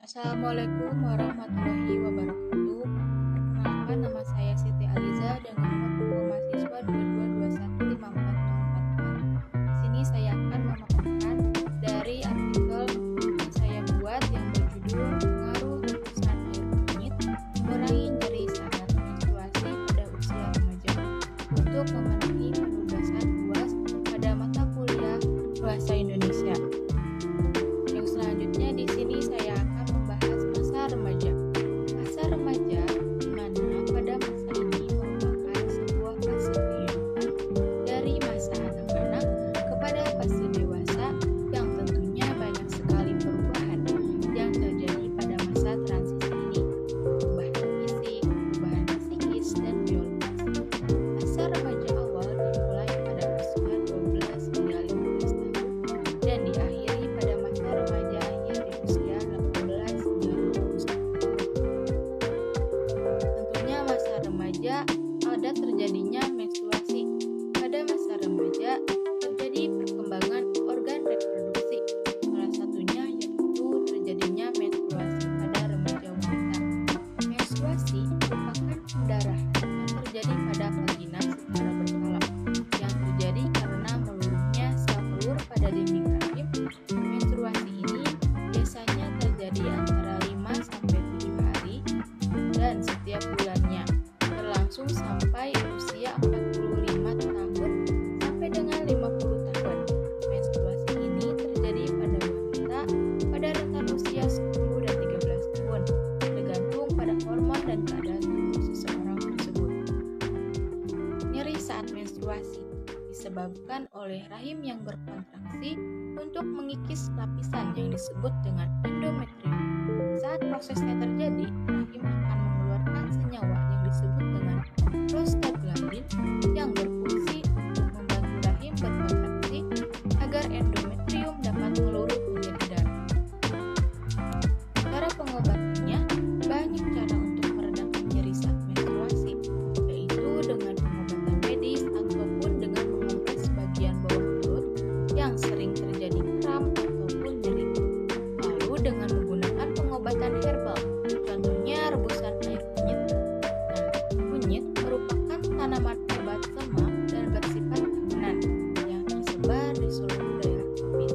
Assalamualaikum warahmatullahi wabarakatuh. Perkenalkan, nama saya Siti Aliza dengan nomor punggung mahasiswa 2215404. Di sini saya akan memaparkan dari artikel yang saya buat yang berjudul Pengaruh Rebusan Air Kunyit Mengurangi Nyeri Saat Menstruasi pada Usia Remaja untuk memenuhi penugasan UAS pada mata kuliah Bahasa Indonesia. Yang selanjutnya di sini saya akan membahas masa remaja. Masa remaja di mana pada masa ini merupakan sebuah fase kehidupan dari masa anak-anak kepada fase dewasa yang tentunya banyak sekali perubahan yang terjadi pada masa transisi ini. Perubahan fisik, perubahan psikis, dan biologis. Masa remaja awal dimulai pada usia 12 hingga 15 tahun dan diakhiri pada masa remaja akhir di usia 18 hingga 21 tahun. Tentunya masa remaja ada terjadinya menstruasi. Pada masa remaja terjadi perkembangan organ reproduksi. Salah satunya yaitu terjadinya menstruasi pada remaja wanita. Menstruasi merupakan pendarahan yang terjadi pada vagina secara berkala yang terjadi karena meluruhnya sel telur pada dinding rahim. Menstruasi ini biasanya terjadi antara 5 sampai 7 hari dan setiap bulannya berlangsung sampai usia 45 tahun sampai dengan 50 tahun. Menstruasi ini terjadi pada wanita pada rentan usia 10 dan 13 tahun, tergantung pada hormon dan keadaan tubuh seseorang tersebut. Nyeri saat menstruasi disebabkan oleh rahim yang berkontraksi untuk mengikis lapisan yang disebut dengan endometrium. Saat prosesnya terjadi, rahim akan mengeluarkan senyawa yang disebut dengan prostaglandin yang berfungsi untuk membantu rahim berkontraksi agar endometrium dapat meluruh menjadi darah. Cara pengobatannya, banyak cara untuk meredakan nyeri saat menstruasi, yaitu dengan pengobatan medis ataupun dengan mengompres bagian bawah perut yang sering terjadi kram ataupun nyeri. Lalu dengan menggunakan pengobatan herbal, contohnya rebusan air kunyit. Nah, kunyit merupakan tanaman obat lemak dan bersifat tahunan yang tersebar di seluruh daerah tropis.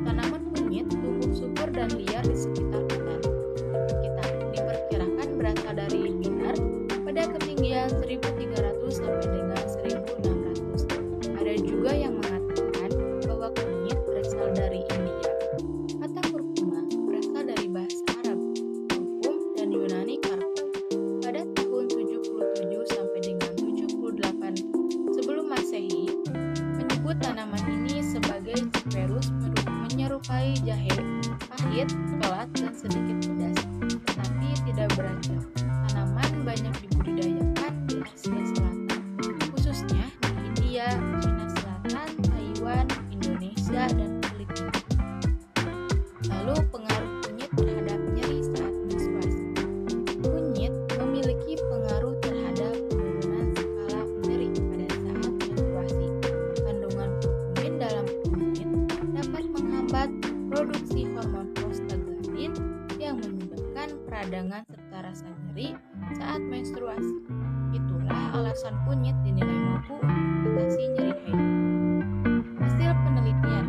Tanaman kunyit tumbuh subur dan liar di sekitar hutan. Diperkirakan berasal dari Binar pada ketinggian 1.300 sampai dengan 1.600. Ada juga yang mengatakan bahwa kunyit berasal dari India. Kata kurkuma berasal dari bahasa Arab, kurkum, dan Yunani karpon. Pada tahun 77 sampai dengan 78 sebelum Masehi, menyebut tanaman ini sebagai cyperus menyerupai jahe, pahit, pelat, dan sedikit pedas, tetapi tidak beracun. Tanaman banyak dibudidayakan di Asia Selatan, khususnya di India, Cina Selatan, Taiwan, Indonesia, dan Filipina. Lalu pengaruh kunyit terhadap nyeri saat menstruasi. Kunyit memiliki pengaruh terhadap penurunan skala nyeri pada saat menstruasi. Kandungan kurkumin dalam kunyit dapat menghambat produksi hormon prostaglandin yang menyebabkan peradangan serta rasa nyeri saat menstruasi. Itulah alasan kunyit dinilai mampu untuk mengatasi nyeri haid. Hasil penelitian,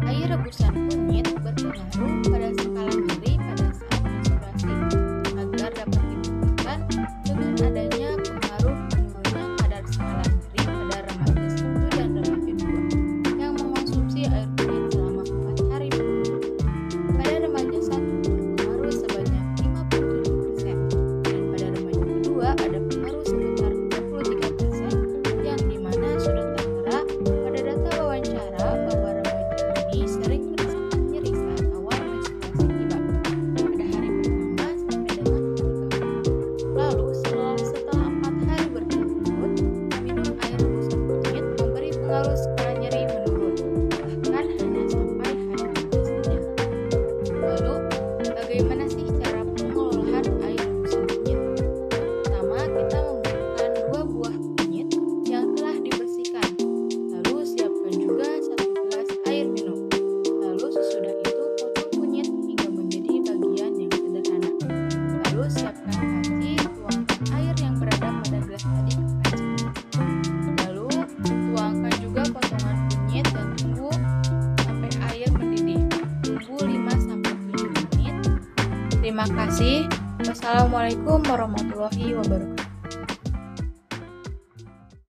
air rebusan kunyit berpengaruh pada skala nyeri pada saat menstruasi agar dapat dibuktikan dengan adanya pengaruh menurunnya kadar skala nyeri pada remaja 1 dan remaja 2 yang mengonsumsi air kunyit selama 4 hari berturut-turut. Pada remaja 1 berpengaruh sebanyak 57% dan pada remaja kedua ada pengaruh sekitar 23%, yang dimana sudah tertera pada data wawancara bahwa remaja ini sering merasakan nyeri saat awal menstruasi. Terima kasih. Wassalamualaikum warahmatullahi wabarakatuh.